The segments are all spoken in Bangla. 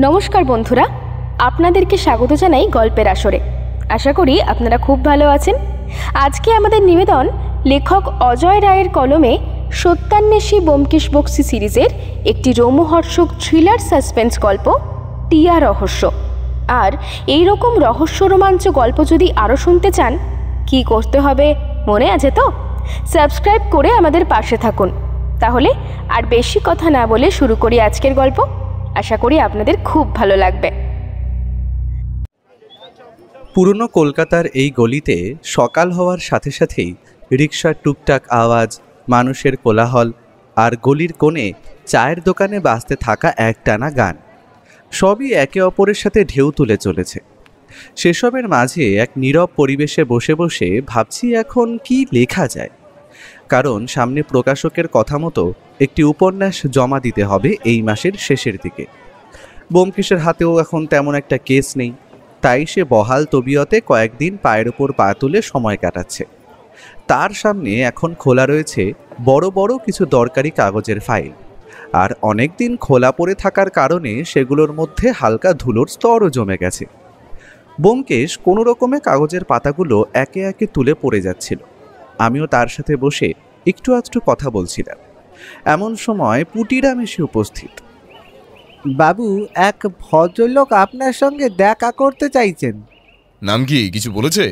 নমস্কার বন্ধুরা, আপনাদেরকে স্বাগত জানাই গল্পের আসরে। আশা করি আপনারা খুব ভালো আছেন। আজকে আমাদের নিবেদন লেখক অজয় রায়ের কলমে সত্যান্বেষী ব্যোমকেশ বক্সী সিরিজের একটি রোমহর্ষক থ্রিলার সাসপেন্স গল্প টিয়া রহস্য। আর এই রকম রহস্য রোমাঞ্চ গল্প যদি আরও শুনতে চান, কি করতে হবে মনে আছে তো? সাবস্ক্রাইব করে আমাদের পাশে থাকুন। তাহলে আর বেশি কথা না বলে শুরু করি আজকের গল্প। আশা করি আপনাদের খুব ভালো লাগবে। পুরনো কলকাতার এই গলিতে সকাল হওয়ার সাথে সাথেই রিকশার টুকটাক আওয়াজ, মানুষের কোলাহল আর গলির কোণে চায়ের দোকানে বাজতে থাকা একটানা গান সবই একে অপরের সাথে ঢেউ তুলে চলেছে। সেসবের মাঝে এক নীরব পরিবেশে বসে বসে ভাবছি এখন কি লেখা যায়, কারণ সামনে প্রকাশকের কথা মতো একটি উপন্যাস জমা দিতে হবে এই মাসের শেষের দিকে। ব্যোমকেশের হাতেও এখন তেমন একটা কেস নেই, তাই সে বহাল তবিয়তে কয়েকদিন পায়ের ওপর পা তুলে সময় কাটাচ্ছে। তার সামনে এখন খোলা রয়েছে বড় বড় কিছু দরকারি কাগজের ফাইল, আর অনেক দিন খোলা পড়ে থাকার কারণে সেগুলোর মধ্যে হালকা ধুলোর স্তরও জমে গেছে। ব্যোমকেশ কোনো রকমে কাগজের পাতাগুলো একে একে তুলে পড়ে যাচ্ছিল। আমিও তার সাথে বসে একটু আধটু কথা বলছিলাম। এমন সময় পুটিরাম এসে উপস্থিত। বাবু, এক ভদ্রলোক আপনার সঙ্গে দেখা করতে চাইছেন। নাম কি কিছু বলেছে?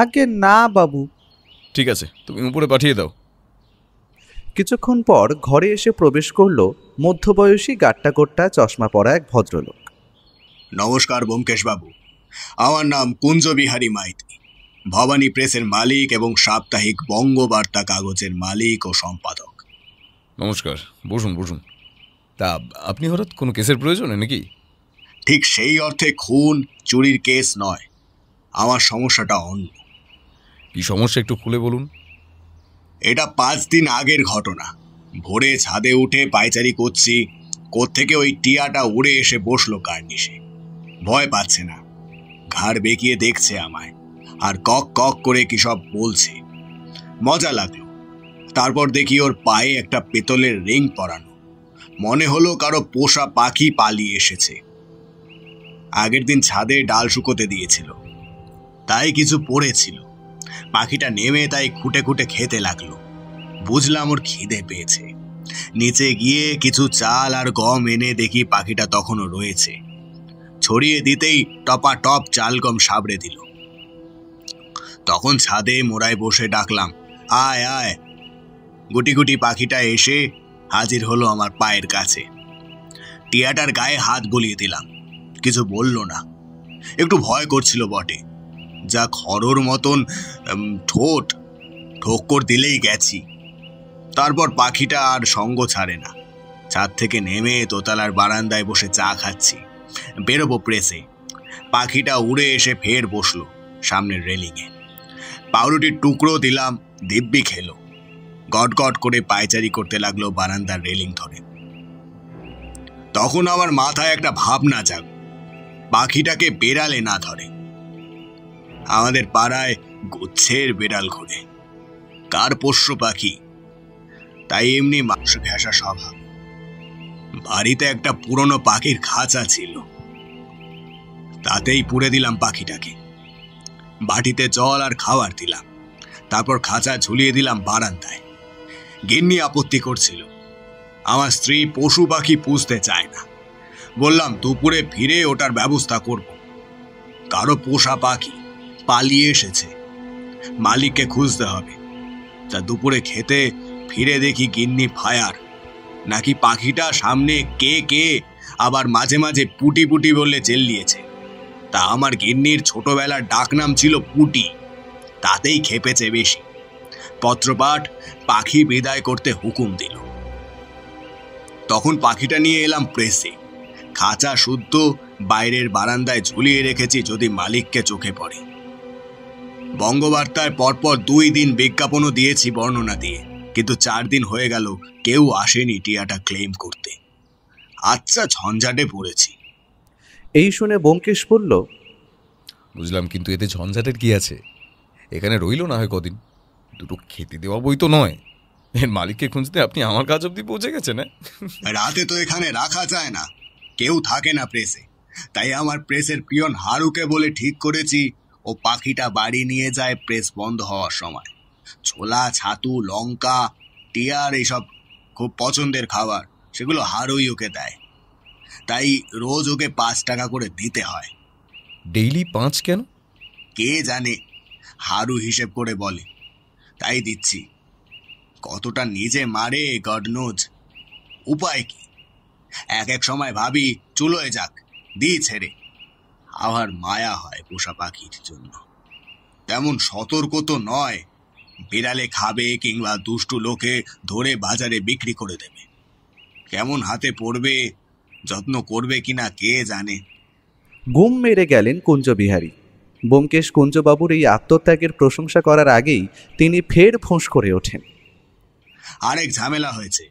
আগে না বাবু। ঠিক আছে, তুমি উপরে পাঠিয়ে দাও। কিছুক্ষণ পর ঘরে এসে প্রবেশ করল মধ্যবয়সী গাট্টাগোট্টা চশমা পরা এক ভদ্রলোক। নমস্কার ব্যোমকেশ বাবু, আমার নাম কুঞ্জবিহারী মাইতি, ভবানী প্রেসের মালিক এবং সাপ্তাহিক বঙ্গবার্তা কাগজের মালিক ও সম্পাদক। নমস্কার, বসুন বসুন। তা আপনি হঠাৎ কোনো কেসের প্রয়োজনে নাকি? ঠিক সেই অর্থে খুন চুরির কেস নয়, আমার সমস্যাটা অন্য। কি সমস্যা একটু খুলে বলুন। এটা 5 দিন আগের ঘটনা। ভোরে ছাদে উঠে পায়চারি করছি, কোত্থেকে ওই টিয়াটা উড়ে এসে বসলো কার্নিশে। ভয় পাচ্ছে না, ঘাড় বেঁকিয়ে দেখছে আমায়, আর কক কক করে কি সব বলছে। মজা লাগলো। তারপর দেখি ওর পায়ে একটা পেতলের রিং পরানো। মনে হলো কারো পোষা পাখি পালিয়ে এসেছে। আগের দিন ছাদে ডাল শুকোতে দিয়েছিল, তাই কিছু পড়েছিল। পাখিটা নেমে তাই খুঁটে খুঁটে খেতে লাগলো। বুঝলাম ওর খিদে পেয়েছে। নিচে গিয়ে কিছু চাল আর গম এনে দেখি পাখিটা তখনও রয়েছে। ছড়িয়ে দিতেই টপা টপ চাল গম সাবড়ে দিল। তখন ছাদে মোড়ায় বসে ডাকলাম, আয় আয়। গুটি গুটি পাখিটা এসে হাজির হলো আমার পায়ের কাছে। টিয়াটার গায়ে হাত বুলিয়ে দিলাম, কিছু বলল না। একটু ভয় করছিল বটে, যা খড়র মতন ঠোঁট, ঠোক্কর দিলেই গেছি। তারপর পাখিটা আর সঙ্গ ছাড়ে না। ছাদ থেকে নেমে দোতলার বারান্দায় বসে চা খাচ্ছি, বেরোবো প্রেসে। পাখিটা উড়ে এসে ফের বসলো সামনের রেলিংয়ে। পাউরুটির টুকরো দিলাম, দিব্যি খেলো। গট গট করে পায়চারি করতে লাগলো বারান্দার রেলিং ধরে। তখন আমার মাথায় একটা ভাবনা জাগ, পাখিটাকে বেড়ালে না ধরে। আমাদের পাড়ায় গুচ্ছের বেড়াল ঘুরে, কার পোষ্য পাখি, তাই এমনি মাংস ঘেঁষা স্বভাব। বাড়িতে একটা পুরনো পাখির খাঁচা ছিল, তাতেই পুড়ে দিলাম পাখিটাকে। বাটিতে জল আর খাবার দিলাম, তারপর খাঁচা ঝুলিয়ে দিলাম বারান্দায়। গিন্নি আপত্তি করছিল। আমার স্ত্রী পশু পাখি পুষতে চায় না। বললাম দুপুরে ফিরে ওটার ব্যবস্থা করব। কারো পোষা পাখি পালিয়ে এসেছে, মালিককে খুঁজতে হবে। তা দুপুরে খেতে ফিরে দেখি গিন্নি ফায়ার। নাকি পাখিটা সামনে কে কে আবার মাঝে মাঝে পুটি পুটি বললে চেল্লিয়েছে। তা আমার গিন্নির ছোটবেলার ডাকনাম ছিল পুটি, তাতেই খেপেছে বেশি। পত্রপাঠ পাখি বিদায় করতে হুকুম দিল। তখন পাখিটা নিয়ে এলাম প্রেসে। খাঁচা শুদ্ধ বাইরের বারান্দায় ঝুলিয়ে রেখেছি যদি মালিককে চোখে পড়ে। বঙ্গবার্তায় পরপর 2 দিন বিজ্ঞাপনও দিয়েছি বর্ণনা দিয়ে, কিন্তু 4 দিন হয়ে গেল কেউ আসেনি টিয়াটা ক্লেম করতে। আচ্ছা, ঝঞ্ঝাটে পড়েছি। এই শুনে ব্যোমকেশ বলল, বুঝলাম, কিন্তু এতে ঝঞ্ঝাটের কি আছে? এখানে রইল না হয় কদিন, দুটো খেতে দেওয়া বই তো নয়। এর মালিককে খুঁজতে আপনি আমার কাজ অব্দি পৌঁছে গেছেন। রাতে তো এখানে রাখা যায় না, কেউ থাকে না প্রেসে, তাই আমার প্রেসের পিয়ন হারুকে বলে ঠিক করেছি ও পাখিটা বাড়ি নিয়ে যায় প্রেস বন্ধ হওয়ার সময়। ছোলা, ছাতু, লঙ্কা, টিয়ার এইসব খুব পছন্দের খাবার, সেগুলো হারুই ওকে দেয়। তাই রোজ ওকে 5 টাকা করে দিতে হয়। ডেইলি 5 কেন? কে জানে, হারু হিসেব করে বলে, তাই দিচ্ছি। কতটা নিজে মারে গড নোজ। উপায় কি? এক এক সময় ভাবি চুলোয় যাক, দিই ছেড়ে। আবার মায়া হয় পোষা পাখির জন্য। তেমন সতর্ক তো নয়, বিড়ালে খাবে কিংবা দুষ্টু লোকে ধরে বাজারে বিক্রি করে দেবে। কেমন হাতে পড়বে, যত্ন করবে কিনা কে জানে। গুম মেরে গেলেন কুঞ্জবিহারী। ব্যোমকেশ কুঞ্জবাবুর এই আত্মত্যাগের প্রশংসা করার আগেই তিনি ফের ফোঁস করে ওঠেন। আরেক ঝামেলা হয়েছে,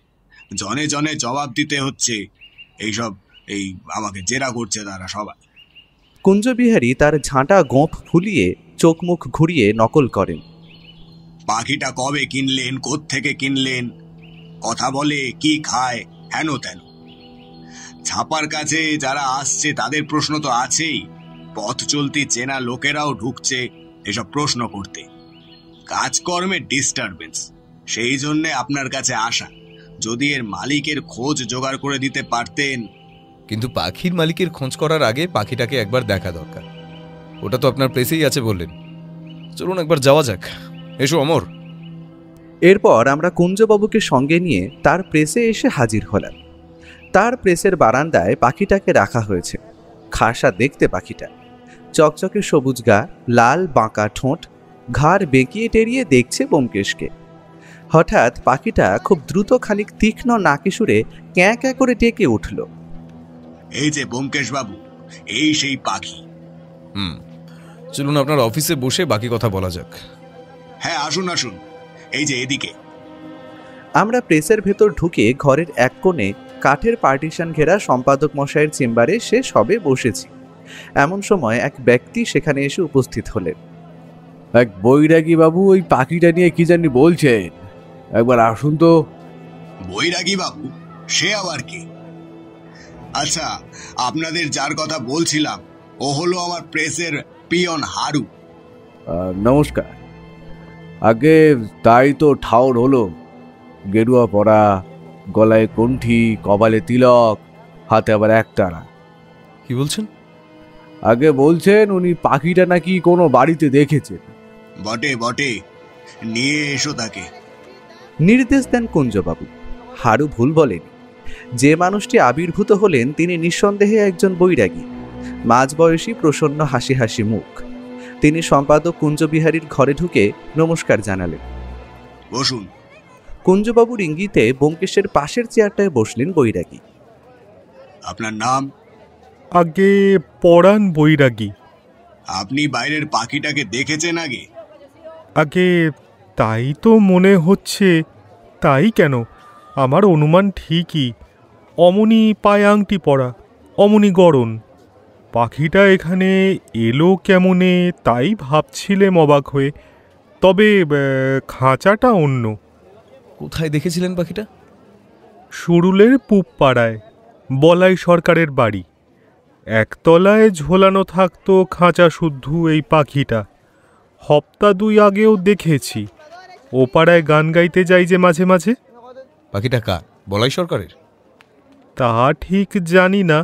জনে জনে জবাব দিতে হচ্ছে। এই আমাকে জেরা করছে তারা সবাই। কুঞ্জবিহারী তার ঝাঁটা গোঁফ ফুলিয়ে চোখ মুখ ঘুরিয়ে নকল করেন। পাখিটা কবে কিনলেন, কোত্থেকে কিনলেন, কথা বলে, কি খায়, হেন তেন। ছাপার কাছে যারা আসছে তাদের প্রশ্ন তো আছেই, পথ চলতি চেনা লোকেরাও ঢুকছে এসব প্রশ্ন করতে। কাজকর্মে ডিস্টারবেন্স, সেই জন্যে আপনার কাছে আসা। যদি এর মালিকের খোঁজ জোগাড় করে দিতে পারতেন। কিন্তু পাখির মালিকের খোঁজ করার আগে পাখিটাকে একবার দেখা দরকার। ওটা তো আপনার প্রেসেই আছে বললেন। চলুন একবার যাওয়া যাক। এসো অমর। এরপর আমরা কুঞ্জবাবুকে সঙ্গে নিয়ে তার প্রেসে এসে হাজির হলাম। তার প্রেসের বারান্দায় পাখিটাকে রাখা হয়েছে। খাসা দেখতে পাখিটা, চকচকে সবুজ গা, লাল বাঁকা ঠোঁট, ঘাড় বেঁকিয়ে টেরিয়ে দেখছে ব্যোমকেশকে। হঠাৎ পাখিটা খুব দ্রুত খানিক তীক্ষ্ণ নাকে সুরে ক্যাঁ ক্যাঁ করে ডেকে উঠল। এই যে ব্যোমকেশ বাবু, এই সেই পাখি। চলুন আপনার অফিসে বসে বাকি কথা বলা যাক। হ্যাঁ, আসুন আসুন, এই যে এদিকে। আমরা প্রেসের ভেতর ঢুকে ঘরের এক কোণে কাঠের পার্টিশন ঘেরা সম্পাদক মশাইয়ের চেম্বারে সে সবে বসেছি। এমন সময় এক ব্যক্তি সেখানে এসে উপস্থিত হলেন। এক বৈরাগী বাবু ওই পাখিটা নিয়ে কি জানি বলছেন, একবার আসুন তো। বৈরাগী বাবু? সে আবার কে? আচ্ছা, আপনাদের যার কথা বলছিলাম ও হলো আমার প্রেসের পিয়ন হারু। নমস্কার। আগে তাই তো ঠাউর হলো, গেরুয়া পরা, গলায় কণ্ঠি, কপালে তিলক, হাতে আবার একটানা। কি বলছেন? আগে বলছেন উনি পাখিটা নাকি কোনো বাড়িতে দেখেছেন। বটে বটে, নিয়ে এসো তাকে। নির্দেশ দেন কুঞ্জবাবু। হারু ভুল বলেন। যে মানুষটি আবির্ভূত হলেন তিনি নিঃসন্দেহে একজন বৈরাগী, মাঝবয়সী, প্রসন্ন হাসি হাসি মুখ। তিনি সম্পাদক কুঞ্জবিহারীর ঘরে ঢুকে নমস্কার জানালেন। বসুন। কুঞ্জবাবুর ইঙ্গিতে ব্যোমকেশের পাশের চেয়ারটায় বসলেন বৈরাগী। আপনার নাম? আগে পরাণ বৈরাগী। আপনি বাইরের পাখিটাকে দেখেছেন আগে? আগে তাই তো মনে হচ্ছে। তাই কেন, আমার অনুমান ঠিকই। অমনি পায়ে আংটি পরা, অমনি গড়ন। পাখিটা এখানে এলো কেমনে তাই ভাবছিলেম অবাক হয়ে। তবে খাঁচাটা অন্য। কোথায় দেখেছিলেন পাখিটা? সুরুলের পূব পাড়ায়, বলাই সরকারের বাড়ি। একতলায় ঝোলানো থাকতো খাঁচা শুদ্ধ এই পাখিটা। হপ্তা 2 আগেও দেখেছি। ও পাড়ায় গান গাইতে যাই যে মাঝে মাঝে। পাখিটা কার? বলাই সরকারের? তা ঠিক জানি না,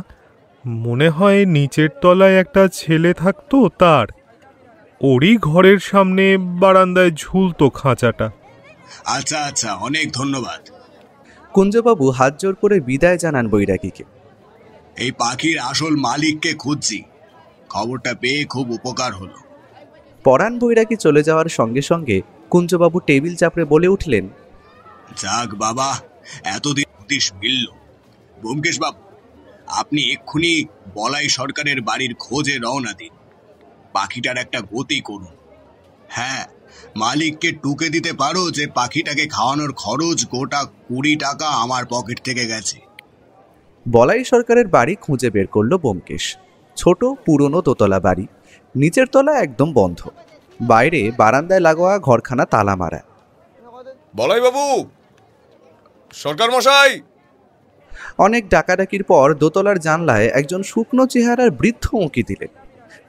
মনে হয় নিচের তলায় একটা ছেলে থাকতো তার। ওরই ঘরের সামনে বারান্দায় ঝুলতো খাঁচাটা। আচ্ছা আচ্ছা, অনেক ধন্যবাদ। কুঞ্জবাবু হাত জোর করে বিদায় জানান বৈরাগীকে। এই পাখির আসল মালিককে খুঁজছি, খবরটা পেয়ে খুব উপকার হলো। পরাণ বৈরাগী চলে যাওয়ার সঙ্গে সঙ্গে কুঞ্জবাবু টেবিল চাপড়ে বলে উঠলেন, যাক বাবা, এতদিন হদিশ মিলল। ব্যোমকেশ বাবু, আপনি এক্ষুনি বলাই সরকারের বাড়ির খোঁজে রওনা দিন। পাখিটার একটা গতি করুন। হ্যাঁ, মালিককে টুকে দিতে পারো যে পাখিটাকে খাওয়ানোর খরচ গোটা 20 টাকা আমার পকেট থেকে গেছে। বলাই সরকারের বাড়ি খুঁজে বের করলো ব্যোমকেশ। ছোট পুরনো দোতলা বাড়ি, নিচের তলা একদম বন্ধ, বাইরে বারান্দায় লাগোয়া ঘরখানা তালা মারা। বলাই বাবু, সরকার মশাই! অনেক ডাকাডাকির পর দোতলার জানলায় একজন শুকনো চেহারার বৃদ্ধ উঁকি দিলেন।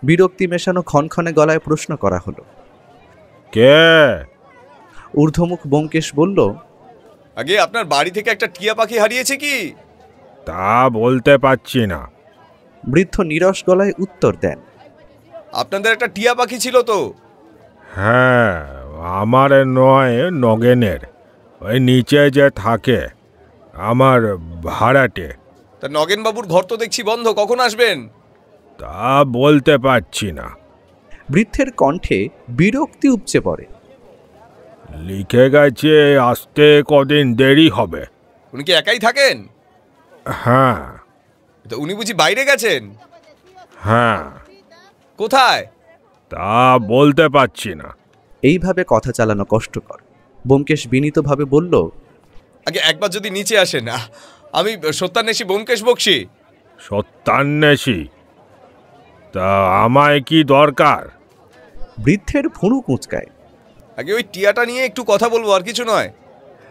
বিরক্তি মেশানো ক্ষণক্ষণে গলায় প্রশ্ন করা হলো। কে? ঊর্ধ্বমুখ ব্যোমকেশ বলল, আগে আপনার বাড়ি থেকে একটা টিয়া পাখি হারিয়েছে কি? তা বলতে পারছি না। বৃদ্ধ নিরস গলায় উত্তর দেন, আপনাদের একটা টিয়া পাখি ছিল তো? হ্যাঁ, আমার নয়, নগেনের। ওই নিচে যে থাকে, আমার ভাড়াটে। তা নগেনবাবুর ঘর তো দেখছি বন্ধ, কখন আসবেন? তা বলতে পারছি না। বৃদ্ধের কণ্ঠে বিরক্তি উপচে পড়ে। লিখে গেছে আসতে কদিন দেরি হবে। উনি কি একাই থাকেন? হ্যাঁ। তো উনি বুঝি বাইরে গেছেন? হ্যাঁ। কোথায়? তা বলতে পারছি না। এইভাবে কথা চালানো কষ্টকর। ব্যোমকেশ বিনীতভাবে বলল, আগে একবার যদি নিচে আসেন। আমি সত্যান্বেষী ব্যোমকেশ বক্সী। সত্যান্বেষী? তা আমায় কি দরকার? বৃদ্ধের ভুরু কুঁচকায়। আগে ওই টিয়াটা নিয়ে একটু কথা বলবো, আর কিছু নয়।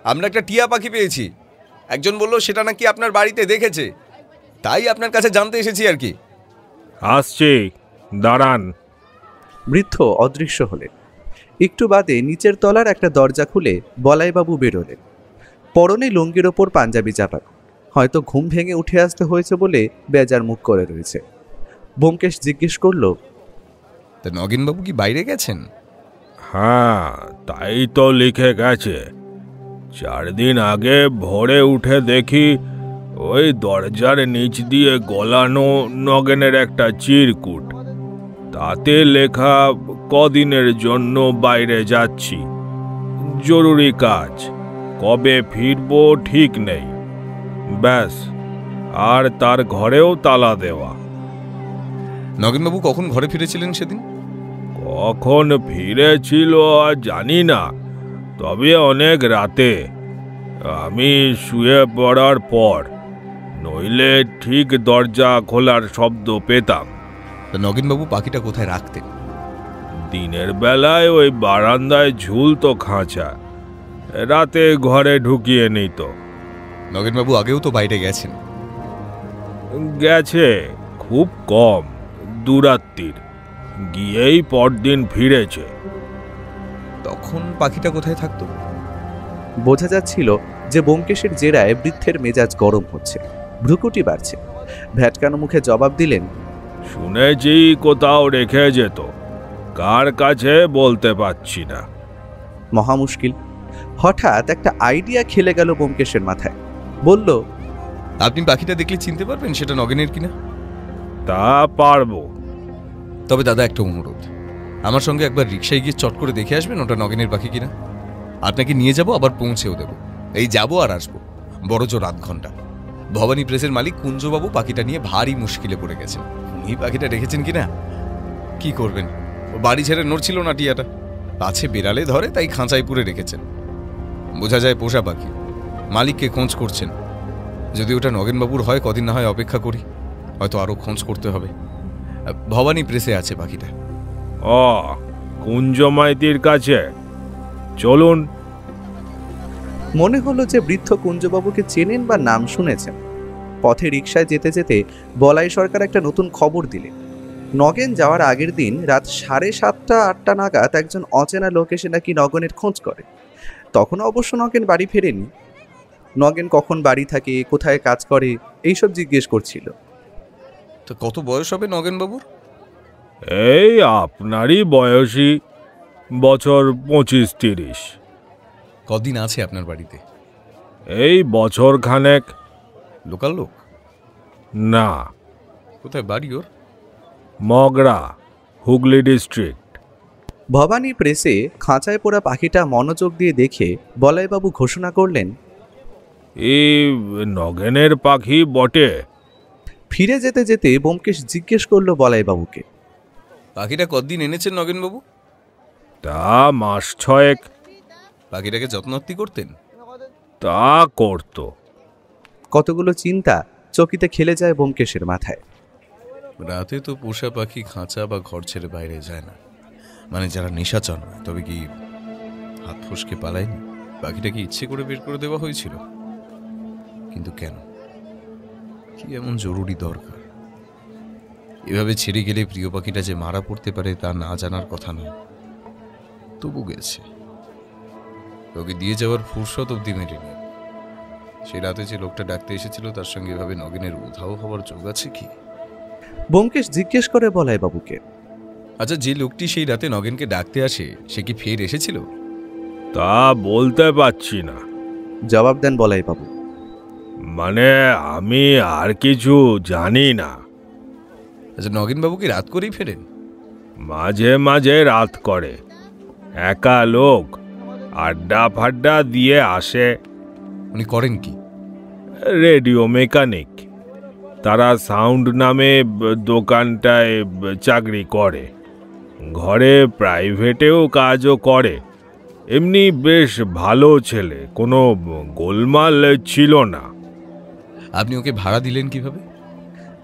আমরা একটা টিয়া পাখি পেয়েছি। একজন বলল সেটা নাকি আপনার বাড়িতে দেখেছে, তাই আপনার কাছে জানতে এসেছি আর কি। আসছি, দাঁড়ান। বৃদ্ধ অদৃশ্য হলেন। একটু বাদে নিচের তলার একটা দরজা খুলে বলাইবাবু বেরোলেন। পরনে লুঙ্গির ওপর পাঞ্জাবি চাপানো। হয়তো ঘুম ভেঙে উঠে আসতে হয়েছে বলে বেজার মুখ করে রয়েছে। ব্যোমকেশ জিজ্ঞেস করল, তা নগেনবাবু কি বাইরে গেছেন? হ্যাঁ, তাই তো লিখে গেছে। 4 দিন আগে ভোরে উঠে দেখি ওই দরজার নিচ দিয়ে গলানো নগেনের একটা চিরকুট। তাতে লেখা কদিনের জন্য বাইরে যাচ্ছি, জরুরি কাজ, কবে ফিরবো ঠিক নেই। ব্যাস, আর তার ঘরেও তালা দেওয়া। নগেনবাবু কখন ঘরে ফিরেছিলেন সেদিন? কখন ফিরেছিল আর জানি না, তবে অনেক রাতে। আমি শুয়ে পড়ার পর, নইলে ঠিক দরজা খোলার শব্দ পেতাম। তা নগেনবাবু পাখিটা কোথায় রাখতেন? দিনের বেলায় ওই বারান্দায় ঝুলতো খাঁচা, রাতে ঘরে ঢুকিয়ে নিত। নগেনবাবু আগেও তো বাইরে গেছেন। গেছে, খুব কম, দুরাত্রির। গিয়েই পরদিন ফিরেছে। তখন পাখিটা কোথায় থাকতো? বোঝা যাচ্ছিল যে ব্যোমকেশের জেরায় বৃদ্ধের মেজাজ গরম হচ্ছে, ভ্রুকুটি বাড়ছে। ভ্যাটকানো মুখে জবাব দিলেন, শুনেছি কোথাও রেখে যেত, কার কাছে বলতে পারছি না। মহা মুশকিল। হঠাৎ একটা আইডিয়া খেলে গেল ব্যোমকেশের মাথায়। বলল, আপনি পাখিটা দেখলে চিনতে পারবেন সেটা নগেনের কিনা? তা পারবো। তবে দাদা একটা অনুরোধ, আমার সঙ্গে একবার রিক্সায় গিয়ে চট করে দেখে আসবেন ওটা নগেনের পাখি কিনা। আপনাকে নিয়ে যাব, আবার পৌঁছেও দেব। এই যাব আর আসবো, বড় জোর 8 ঘন্টা। ভবানী প্রেসের মালিক কুঞ্জবাবু পাখিটা নিয়ে ভারী মুশকিলে পড়ে গেছেন। উনি পাখিটা রেখেছেন কিনা কি করবেন, ও বাড়ি ছেড়ে নড়ছিল না টিয়াটা। আছে বিড়ালে ধরে, তাই খাঁচায় পুরে রেখেছেন। বোঝা যায় পোষা পাখি। মালিককে খোঁজ করছেন। যদি ওটা নগেনবাবুর হয়, কদিন না হয় অপেক্ষা করি, হয়তো আরও খোঁজ করতে হবে। ভবানী প্রেসে আছে পাখিটা। ও, কুঞ্জ মাইতির কাছে? চলুন। মনে হলো যে বৃদ্ধ কুঞ্জবাবুকে চেনেন বা নাম শুনেছেন। পথে রিকশায় যেতে যেতে বলাই সরকার একটা নতুন খবর দিলেন। নগেন যাওয়ার আগের দিন রাত 7:30-8টা নাগাদ একজন অচেনা লোক এসে নাকি নগেনের খোঁজ করে। তখন অবশ্য নগেন বাড়ি ফেরেনি। নগেন কখন বাড়ি থাকে, কোথায় কাজ করে, এইসব জিজ্ঞেস করছিল। তো কত বয়স হবে নগেনবাবুর? এই আপনারই বয়সী, বছর 25-30। কদিন আছে আপনার বাড়িতে? এই বছর খানেক। লোকাল লোক? না। কোথায় বাড়ি ওর? মগরা, হুগলি ডিস্ট্রিক্ট। ভবানী প্রেসে খাঁচায় পোড়া পাখিটা মনোযোগ দিয়ে দেখে বলাইবাবু ঘোষণা করলেন, এই নগেনের পাখি বটে। ফিরে যেতে যেতে ব্যোমকেশ জিজ্ঞেস করলো বলাইবাবুকে, পাখিটা কতদিন এনেছেন নগেনবাবু? তা মাস 6। পাখিটাকে যত্নার্থী করতেন? তা করত। কতগুলো চিন্তা চকিতে খেলে যায় ব্যোমকেশের মাথায়। রাতে তো পোষা পাখি খাঁচা বা ঘর ছেড়ে বাইরে যায় না, মানে যারা নিশাচর নয়। তবে কি হাত ফসকে পালায়নি? পাখিটাকে ইচ্ছে করে বের করে দেওয়া হয়েছিল, কিন্তু কেন? কি এমন জরুরি দরকার? এভাবে ছেড়ে গেলে প্রিয় পাখিটা যে মারা পড়তে পারে তা না জানার কথা নয়, তবু গেছে। ওকে দিয়ে যাওয়ার ফুরসত অব্দি মেটেনি। সে রাতে যে লোকটা ডাকতে এসেছিল তার সঙ্গে এভাবে নগেনের উধাও হওয়ার যোগ আছে কি? ব্যোমকেশ জিজ্ঞেস করে বলাই বাবুকে, আচ্ছা, যে লোকটি সেই রাতে নগেনকে ডাকতে আসে সে কি ফের এসেছিল? তা বলতে পারছি না, জবাব দেন বলাই বাবু। মানে আমি আর কিছু জানি না। আচ্ছা, নগেনবাবু কি রাত করেই ফেরেন? মাঝে মাঝে রাত করে, একা লোক, আড্ডা ফাড্ডা দিয়ে আসে। উনি করেন কি? Radio mechanic. তারা সাউন্ড নামে দোকানটায় চাকরি করে। ঘরে প্রাইভেটেও কাজও করে। এমনি বেশ ভালো ছেলে, কোনো গোলমাল ছিল না। আপনি ওকে ভাড়া দিলেন কিভাবে?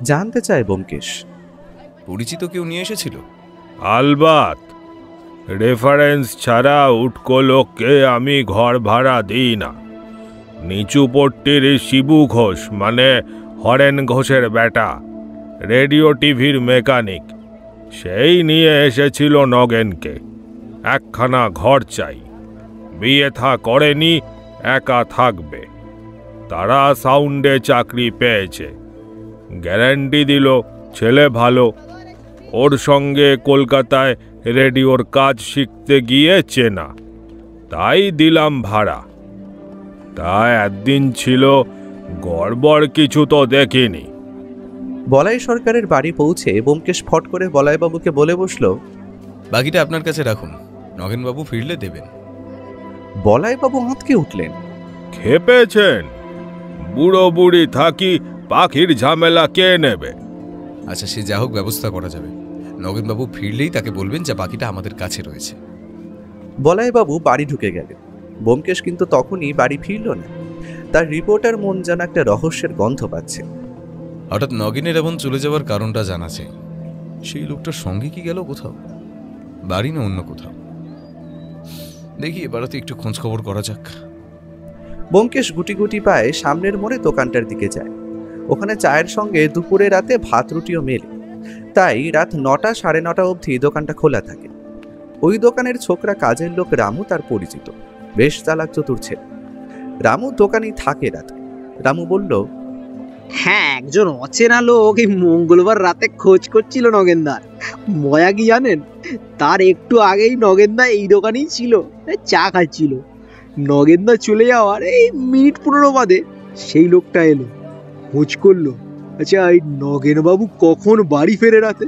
জানতে চায় ব্যোমকেশ। পরিচিত কেউ নিয়ে এসেছিল? আলবাত, রেফারেন্স ছাড়া উটকো লোককে আমি ঘর ভাড়া দিই না। নিচু পট্টির শিবু ঘোষ, মানে হরেন ঘোষের বেটা, রেডিও টিভির মেকানিক, সেই নিয়ে এসেছিল নগেনকে। একখানা ঘর চাই, বিয়ে থা করেনি, একা থাকবে। তারা সাউন্ডে চাকরি পেয়েছে, গ্যারান্টি দিল ছেলে ভালো। ওর সঙ্গে কলকাতায় রেডিওর কাজ শিখতে গিয়ে চেনা, তাই দিলাম ভাড়া। তা একদিন ছিল, গড়বড় কিছু তো দেখিনি। বলাই সরকারের বাড়ি পৌঁছে ব্যোমকেশ ফট করে বলাই বাবুকে বলে বসলো, বাকিটা আপনার কাছে রাখুন, নগেনবাবু ফিরলে দেবেন। বলাই বাবু আঁতকে উঠলেন। খেপেছেন? বুড়ো বুড়ি থাকি পাখির ঝামেলা কে নেবে? আচ্ছা, সে যা হোক, ব্যবস্থা করা যাবে। নগেনবাবু ফিরলেই তাকে বলবেন যে বাকিটা আমাদের কাছে রয়েছে। বলাই বাবু বাড়ি ঢুকে গেলেন। ব্যোমকেশ কিন্তু তখনই বাড়ি ফিরল না। তার রিপোর্টার মন যেন একটা রহস্যের গন্ধ পাচ্ছে। হঠাৎ নগেনের এমন চলে যাওয়ার কারণটা জানা চাই। সেই লোকটার সঙ্গে কি গেল কোথাও? বাড়ি না অন্য কোথাও? দেখি এবারতে একটু খোঁজ খবর করা যাক। ব্যোমকেশ গুটি গুটি পায়ে সামনের মোড়ে দোকানটার দিকে যায়। ওখানে চায়ের সঙ্গে দুপুরে রাতে ভাত রুটিও মেলে, তাই রাত 9টা, 9:30 অবধি দোকানটা খোলা থাকে। ওই দোকানের ছোকরা কাজের লোক রামু তার পরিচিত, বেশ চালাক চতুর ছেলে। রামু দোকানেই থাকে রাত। রামু বলল, হ্যাঁ, একজন অচেনা লোক এই মঙ্গলবার রাতে খোঁজ করছিল নগেনদার। মজা কি জানেন, তার একটু আগেই নগেনদা এই দোকানেই ছিল, চা খাচ্ছিল। নগেনদা চলে যাওয়ার এই মিনিট 15 বাদে সেই লোকটা এলো, খোঁজ করলো। আচ্ছা, এই নগেনবাবু কখন বাড়ি ফেরে রাতে?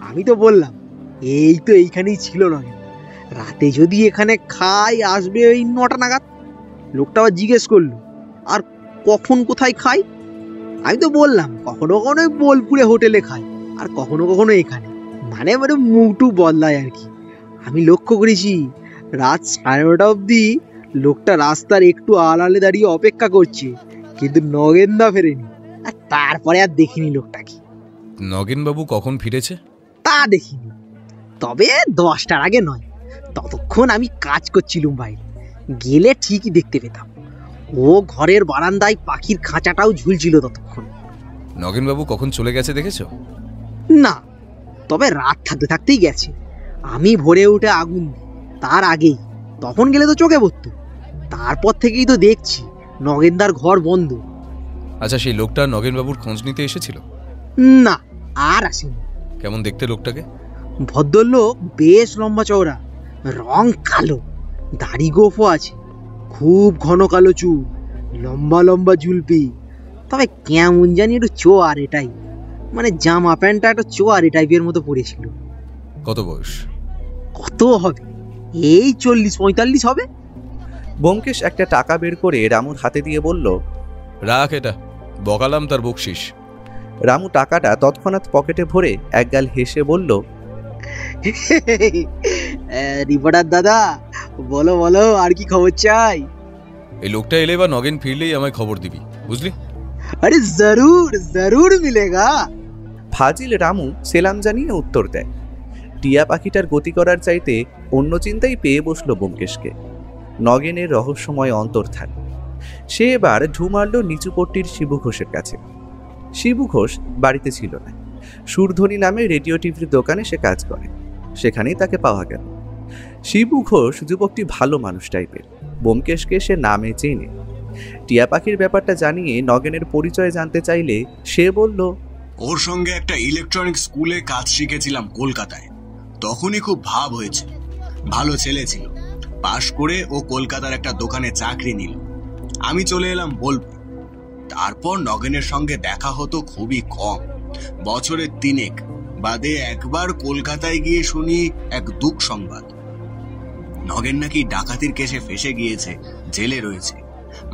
আমি তো বললাম এই তো এইখানেই ছিল নগেন, রাতে যদি এখানে খাই আসবে ওই 9টা নাগাদ। লোকটা আবার জিজ্ঞেস করলো, আর কখন কোথায় খাই? আমি তো বললাম কখনো কখনো বোলপুরে হোটেলে খাই, আর কখনো কখনো এখানে। মানে মানে মুখটু বদলায় আর কি। আমি লক্ষ্য করেছি রাত 9:30 অবধি লোকটা রাস্তার একটু আড়ালে দাঁড়িয়ে অপেক্ষা করছে, কিন্তু নগেনদা ফেরেনি। আর তারপরে আর দেখিনি লোকটাকে। নগেনবাবু কখন ফিরেছে? তা দেখিনি, তবে 10টার আগে নয়। ততক্ষণ আমি কাজ করছিলাম বাইরে, গেলে ঠিকই দেখতে পেতাম। ও ঘরের বারান্দায় পাখির খাঁচাটাও ঝুলছিল ততক্ষণ। নগেনবাবু কখন চলে গেছে দেখেছো? না, তবে রাত থাকতে থাকতেই গেছে। আমি ভোরে উঠে আগুন দিই তার আগেই, তখন গেলে তো চোখে পড়তো। তারপর থেকেই তো দেখছি নগেনদার ঘর বন্ধ। আচ্ছা, সেই লোকটা নগেনবাবুর খোঁজ নিতে এসেছিল? না, আর আসেনি। কেমন দেখতে লোকটাকে? ভদ্রলোক, বেশ লম্বা চওড়া, রং কালো, দাড়ি গোফও আছে, খুব ঘন কালো চুল, লম্বা লম্বা জুলপি। তবে কেমন জানি একটু চোয়ার, এটাই মানে জামা প্যান্টটা একটা চোয়ার টাইপের মতো পড়েছিল। কত বয়স? কত হবে, এই 40-45 হবে। ব্যোমকেশ একটা টাকা বের করে রামুর হাতে দিয়ে বলল, রাখ, এটা বকালাম তার বকশিস। রামু টাকাটা তৎক্ষণাৎ পকেটে ভরে একগাল হেসে বলল, রিপোর্টার দাদা, বলো বলো, আর কি খবর চাই? এই লোকটা এলে বা নগেন ফিরলেই আমায় খবর দিবি, বুঝলি? আরে জরুর জরুর মিলেগা। ফাজিল রামু সেলাম জানিয়ে উত্তর দেয়। টিয়া পাখিটার গতি করার চাইতে অন্য চিন্তাই পেয়ে বসলো ব্যোমকেশকে, নগেনের রহস্যময় অন্তর্ধান। সে এবার ঢু মারল নিচু পট্টির শিবু ঘোষের কাছে। শিবু ঘোষ বাড়িতে ছিল না। সুরধ্বনি নামে রেডিও টিভির দোকানে সে কাজ করে, সেখানেই তাকে পাওয়া গেল। শিবু ঘোষ যুবকটি ভালো মানুষ টাইপের, ব্যোমকেশকে সে নামে চেনে। টিয়া পাখির ব্যাপারটা জানিয়ে নগেনের পরিচয় জানতে চাইলে সে বলল, ওর সঙ্গে একটা ইলেকট্রনিক স্কুলে কাজ শিখেছিলাম কলকাতায়, তখনই খুব ভাব হয়েছিল। ভালো ছেলে ছিল। পাশ করে ও কলকাতার একটা দোকানে চাকরি নিল। আমি চলে এলাম বোলপুর। তারপর নগেনের সঙ্গে দেখা হতো খুবই কম, বছরে 3 বাদে একবার কলকাতায় গিয়ে শুনি এক দুঃখ সংবাদ, নগেন নাকি ডাকাতির কেসে ফেসে গিয়েছে, জেলে রয়েছে,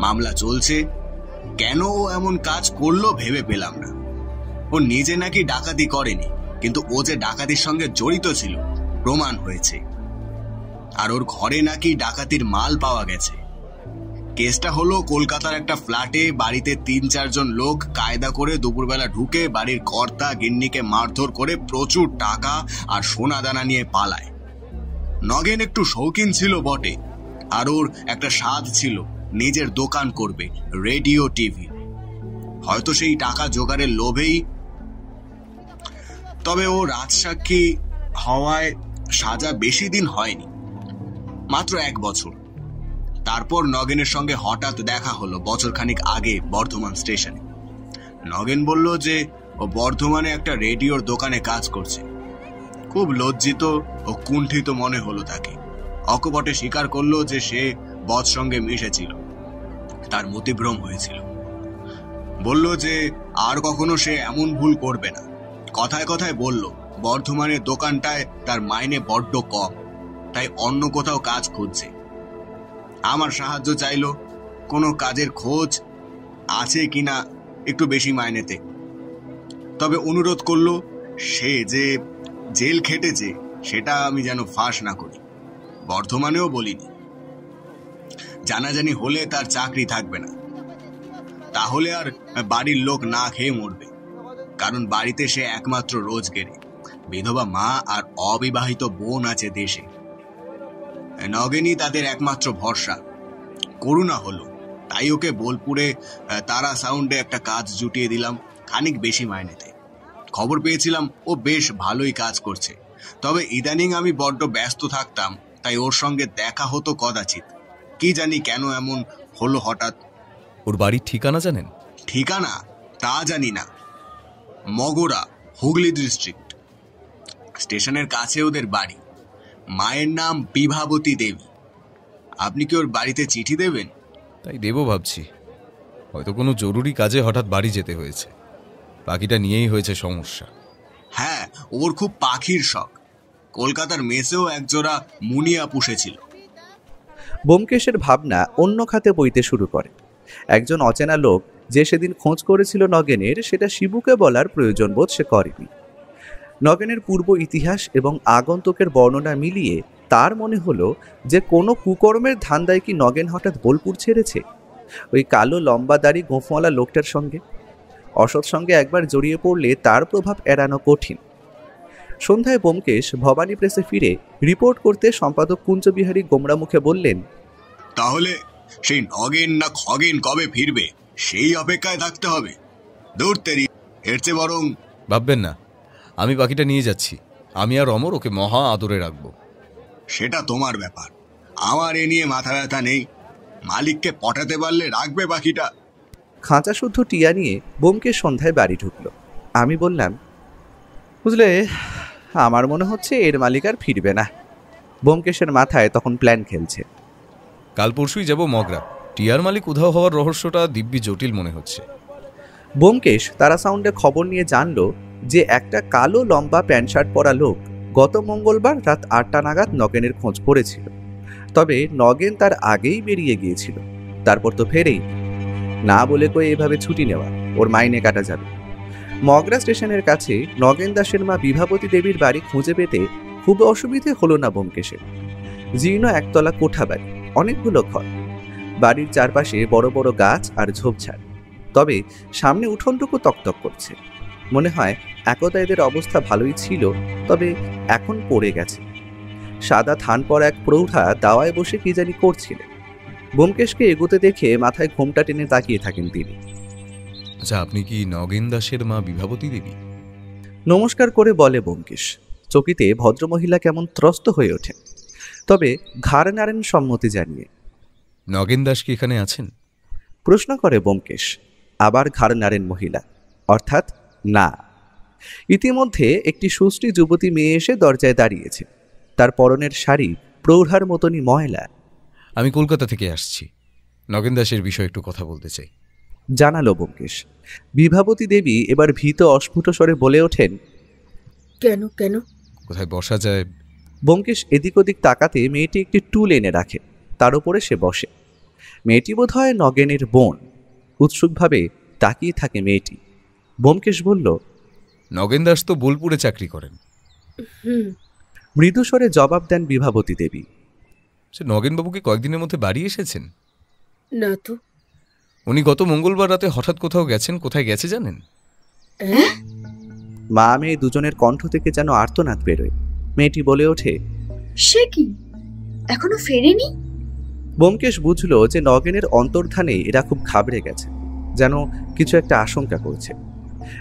মামলা চলছে। কেন ও এমন কাজ করলো ভেবে পেলাম না। ও নিজে নাকি ডাকাতি করেনি, কিন্তু ও যে ডাকাতির সঙ্গে জড়িত ছিল প্রমাণ হয়েছে। আর ওর ঘরে নাকি ডাকাতির মাল পাওয়া গেছে। কেসটা হলো কলকাতার একটা ফ্ল্যাটে বাড়িতে 3-4 জন লোক কায়দা করে দুপুরবেলা ঢুকে বাড়ির কর্তা গিন্নিকে মারধর করে প্রচুর টাকা আর সোনা দানা নিয়ে পালায়। নগেন একটু শৌখিন ছিল বটে, আর ওর একটা স্বাদ ছিল নিজের দোকান করবে, রেডিও টিভি। হয়তো সেই টাকা জোগাড়ের লোভেই। তবে ও রাজসাক্ষী হওয়ায় সাজা বেশি দিন হয়নি, মাত্র 1 বছর। তারপর নগেনের সঙ্গে হঠাৎ দেখা হলো বছরখানিক আগে বর্ধমান স্টেশনে। নগেন বলল যে ও বর্ধমানে একটা রেডিওর দোকানে কাজ করছে। খুব লজ্জিত ও কুণ্ঠিত মনে হলো তাকে। অকপটে স্বীকার করলো যে সে বদ সঙ্গে মিশেছিল, তার মতিভ্রম হয়েছিল। বলল যে আর কখনো সে এমন ভুল করবে না। কথায় কথায় বলল বর্ধমানের দোকানটায় তার মাইনে বড্ড কম, তাই অন্য কোথাও কাজ খুঁজছে। আমার সাহায্য চাইলো, কোনো কাজের খোঁজ আছে কিনা একটু বেশি মাইনেতে। তবে অনুরোধ করলো সে যে জেল খেটেছে সেটা আমি যেন ফাঁস না করি। বর্ধমানেও বলিনি, জানাজানি হলে তার চাকরি থাকবে না, তাহলে আর বাড়ির লোক না খেয়ে মরবে। কারণ বাড়িতে সে একমাত্র রোজগেরে, বিধবা মা আর অবিবাহিত বোন আছে দেশে। নগেনই তাদের একমাত্র ভরসা। করুণা হলো, তাই ওকে বোলপুরে তারা সাউন্ডে একটা কাজ জুটিয়ে দিলাম, খানিক বেশি মাইনেতে। খবর পেয়েছিলাম ও বেশ ভালোই কাজ করছে। তবে ইদানিং আমি বড্ড ব্যস্ত থাকতাম, তাই ওর সঙ্গে দেখা হতো কদাচিৎ। কি জানি কেন এমন হলো হঠাৎ। ওর বাড়ির ঠিকানা জানেন? ঠিকানা তা জানি না। মগরা, হুগলি ডিস্ট্রিক্ট। স্টেশনের কাছে ওদের বাড়ি। মায়ের নাম বিভাবতী দেবী। আপনি কি ওর বাড়িতে চিঠি দেবেন? তাই দেবো ভাবছি। হয়তো কোনো জরুরি কাজে হঠাৎ বাড়ি যেতে হয়েছে। পাখিটা নিয়েই হয়েছে সমস্যা। হ্যাঁ, ওর খুব পাখির শখ। কলকাতার মেসেও একজোড়া মুনিয়া পুষেছিল। ব্যোমকেশের ভাবনা অন্য খাতে বইতে শুরু করে। একজন অচেনা লোক যে সেদিন খোঁজ করেছিল নগেনের, সেটা শিবুকে বলার প্রয়োজন বোধ সে করেনি। নগেনের পূর্ব ইতিহাস এবং আগন্তুকের বর্ণনা মিলিয়ে তার মনে হলো যে কোনো কুকর্মের ধান্দায় কি নগেন হঠাৎ বোলপুর ছেড়েছে ওই কালো লম্বা দাড়ি গোঁফওয়ালা লোকটার সঙ্গে। অসৎ সঙ্গে একবার জড়িয়ে পড়লে তার প্রভাব এড়ানো কঠিন। সন্ধ্যায় ব্যোমকেশ ভবানী প্রেসে ফিরে রিপোর্ট করতে সম্পাদক কুঞ্জবিহারী গোমরা মুখে বললেন, তাহলে সেই নগেন না খগেন কবে ফিরবে সেই অপেক্ষায় থাকতে হবে। দূর তেরি, এর চেয়ে বরং ভাববেন না, আমি পাখিটা নিয়ে যাচ্ছি। আমি আর অমর ওকে মহা আদরে রাখবো। সেটা তোমার ব্যাপার, আমার এ নিয়ে মাথা ব্যথা নেই। মালিককে পটাতে পারলে রাখবে পাখিটা। খাঁচা শুদ্ধ টিয়া নিয়ে ব্যোমকেশ সন্ধ্যায় বাড়ি ঢুকলো। আমি বললাম, বুঝলে, আমার মনে হচ্ছে এর মালিক আর ফিরবে না। ব্যোমকেশের মাথায় তখন প্ল্যান খেলছে। কাল পরশুই যাব মগরা। টিয়ার মালিক উধাও হওয়ার রহস্যটা দিব্যি জটিল মনে হচ্ছে। ব্যোমকেশ তারা সাউন্ডে খবর নিয়ে জানলো যে একটা কালো লম্বা প্যান্ট শার্ট পরা লোক গত মঙ্গলবার রাত 8টা নাগাদ নগেনের খোঁজ করেছিল। তবে নগেন তার আগেই বেরিয়ে গিয়েছিল। তারপর তো ফেরেই না বলে কয়ে এভাবে ছুটি নেওয়া, ওর মাইনে কাটা যাবে। মগরা স্টেশনের কাছে নগেন দাসের মা বিভাবতী দেবীর বাড়ি খুঁজে পেতে খুব অসুবিধে হলো না ব্যোমকেশের। জীর্ণ একতলা কোঠা বাড়ি, অনেকগুলো ঘর, বাড়ির চারপাশে বড় বড় গাছ আর ঝোপঝাড়। তবে সামনে উঠোনটুকু তকতক করছে। মনে হয় একদা এদের অবস্থা ভালোই ছিল, তবে এখন পড়ে গেছে। সাদা থান পরা এক প্রৌঢ়া দাওয়ায় বসে কি জানি করছিলেন। ব্যোমকেশকে এগোতে দেখে মাথায় ঘোমটা টেনে তাকিয়ে থাকেন তিনি। আচ্ছা, আপনি কি নগেন দাসের মা বিভাবতী দেবী? নমস্কার করে বলে ব্যোমকেশ। চকিতে ভদ্রমহিলা কেমন ত্রস্ত হয়ে ওঠে, তবে ঘাড় নাড়েন সম্মতি জানিয়ে। নগেন দাস কি এখানে আছেন? প্রশ্ন করে ব্যোমকেশ। আবার ঘাড় নাড়েন মহিলা, অর্থাৎ না। ইতিমধ্যে একটি সুষ্টি যুবতী মেয়ে এসে দরজায় দাঁড়িয়েছে। তার পরনের শাড়ি প্রৌঢ়ার মতনই ময়লা। আমি কলকাতা থেকে আসছি, নগেন দাসের বিষয়ে একটু কথা বলতে চাই, জানালো ব্যোমকেশ। বিভাবতী দেবী এবার ভীত অস্ফুট স্বরে বলে ওঠেন, কেন কেন? কোথায় বসা যায়? ব্যোমকেশ এদিক ওদিক তাকাতে মেয়েটি একটি টুল এনে রাখে, তার উপরে সে বসে। মেয়েটি বোধ হয় নগেনের বোন। উৎসুকভাবে তাকিয়ে থাকে মেয়েটি। ব্যোমকেশ বলল, নগেন দাস তো বোলপুরে চাকরি করেন। মৃদু স্বরে জবাব দেন বিভাবতী দেবী। সে নগেনবাবু কি কয়েকদিনের মধ্যে বাড়ি এসেছেন? না তো। উনি গত মঙ্গলবার রাতে হঠাৎ কোথাও গেছেন, কোথায় গেছে জানেন? মা মেয়ে দুজনের কণ্ঠ থেকে যেন আর্তনাদ বেরোয়। মেয়েটি বলে ওঠে, সে কি এখনো ফেরেনি? ব্যোমকেশ বুঝল যে নগেনের অন্তর্ধানে এরা খুব ঘাবড়ে গেছে, যেন কিছু একটা আশঙ্কা করছে।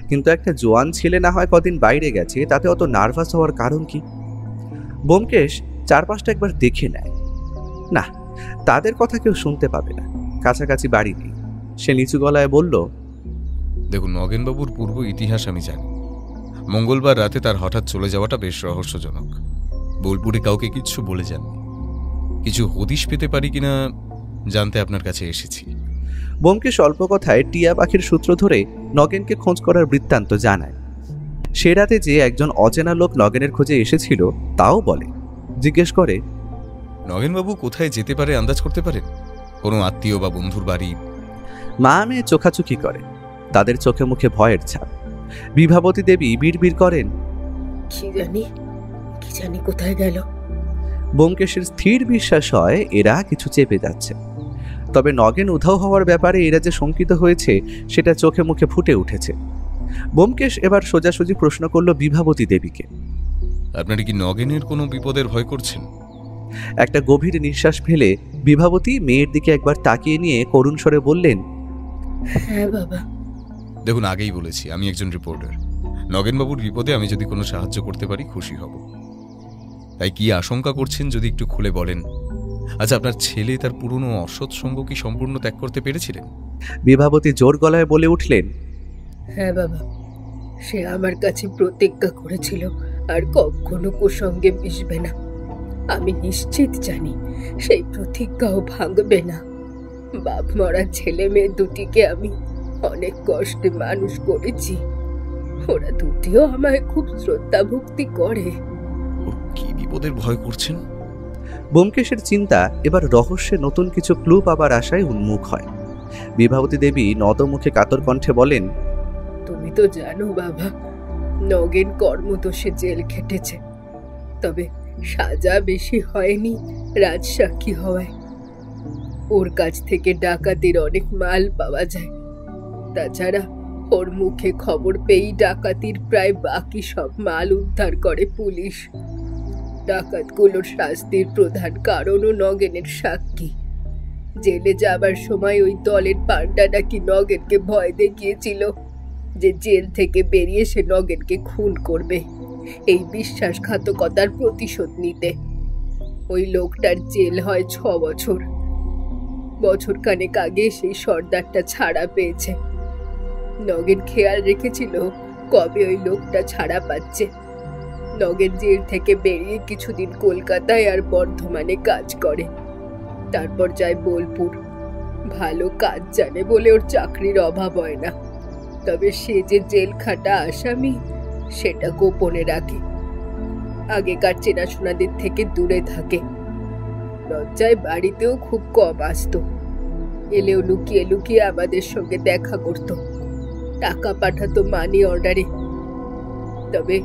কিন্তু একটা জোয়ান ছেলে না হয় কদিন বাইরে গেছে, তাতে অত নার্ভাস হওয়ার কারণ কি? ব্যোমকেশ চারপাশটা একবার দেখে নেয়। না, তাদের কথা কেউ শুনতে পাবে না, কাছাকাছি বাড়ি নেই। সে নিচু গলায় বলল, দেখুন, নগেনবাবুর পূর্ব ইতিহাস আমি জানি। মঙ্গলবার রাতে তার হঠাৎ চলে যাওয়াটা বেশ রহস্যজনক। বোলপুরে কাউকে কিচ্ছু বলে যাননি। কিছু হদিশ পেতে পারি কিনা জানতে আপনার কাছে এসেছি। ব্যোমকেশ অল্প কথায় টিয়া পাখির সূত্র ধরে নগেনকে খোঁজ করার বৃত্তান্ত জানায়। সে রাতে যে একজন অচেনা লোক নগেনের খোঁজে এসেছিল তাও বলে। জিজ্ঞেস করে, নগেনবাবু কোথায় যেতে পারে আন্দাজ করতে পারেন? কোনো আত্মীয় বা বন্ধুর বাড়ি? মা মেয়ে চোখাচোখি করে, তাদের চোখে মুখে ভয়ের ছাপ। বিভাবতী দেবী বিড়বিড় করেন, কি জানি কোথায় গেল। ব্যোমকেশের স্থির বিশ্বাস হয় এরা কিছু চেপে যাচ্ছে। তবে নগেন উধাও হওয়ার ব্যাপারে এরা যে শঙ্কিত হয়েছে সেটা চোখে মুখে ফুটে উঠেছে। ব্যোমকেশ এবার সোজাসুজি প্রশ্ন করল বিভাবতী দেবীকে, আপনারা কি নগেনের কোনো বিপদের ভয় করছেন? একটা গভীর নিঃশ্বাস ফেলে বিভাবতী মেয়ের দিকে একবার তাকিয়ে নিয়ে করুণ স্বরে বললেন, হ্যাঁ বাবা। দেখুন, আগেই বলেছি আমি একজন রিপোর্টার। নগেনবাবুর বিপদে আমি যদি কোনো সাহায্য করতে পারি খুশি হব। তাই কি আশঙ্কা করছেন যদি একটু খুলে বলেন। আচ্ছা, আপনার ছেলে তার পুরনো অসৎ সঙ্গ কি সম্পূর্ণ ত্যাগ করতে পেরেছিলেন? বিভাবতী জোর গলায় বলে উঠলেন, হ্যাঁ বাবা, সে আমার কাছে প্রতিজ্ঞা করেছিল আর কখনো কুসঙ্গে মিশবে না। আমি নিশ্চিত জানি সেই প্রতিজ্ঞাও ভাঙবে না। বাপ মরা ছেলে মেয়ে দুটিকে আমি অনেক কষ্টে মানুষ করেছি। ওরা দুটিও আমায় খুব শ্রদ্ধা ভক্তি করে। ওর কি বিপদের ভয় করছেন? ব্যোমকেশের চিন্তা এবার রহস্যে নতুন কিছু ক্লু পাবার আশায় উন্মুখ হয়। বিভাবতী দেবী নতমুখে কাতর কণ্ঠে বলেন, তুমি তো জানো বাবা, নগেন কর্মদোষে জেল খেটেছে। তবে সাজা বেশি হয়নি রাজসাক্ষী হওয়ায়। ওর কাছ থেকে ডাকাতির অনেক মাল পাওয়া যায়। তাছাড়া ওর মুখে খবর পেয়েই ডাকাতির প্রায় বাকি সব মাল উদ্ধার করে পুলিশ। ডাকাতগুলোর শাস্তির প্রধান কারণও নগেনের সাক্ষী। জেলে যাবার সময় ওই দলের পান্ডা নাকি নগেনকে ভয় দেখিয়েছিল যে জেল থেকে বেরিয়ে সে নগেনকে খুন করবে, এই বিশ্বাসঘাতকতার প্রতিশোধ নিতে। ওই লোকটার জেল হয় 6 বছর। বছর খানেক আগে সেই সর্দারটা ছাড়া পেয়েছে। নগেন খেয়াল রেখেছিল কবে ওই লোকটা ছাড়া পাচ্ছে। নগেন জেল থেকে বেরিয়ে কিছুদিন কলকাতায় আর বর্ধমানে কাজ করে, তারপর যায় বোলপুর। ভালো কাজ জানে বলে ওর চাকরির অভাব হয় না। তবে সে যে জেল খাটা আসামি সেটা গোপনে রাখে। আগেকার চেনাশোনাদের থেকে দূরে থাকে। লজ্জায় বাড়িতেও খুব কম আসতো। এলেও লুকিয়ে লুকিয়ে আমাদের সঙ্গে দেখা করত। টাকা পাঠাতো মানি অর্ডারে। তবে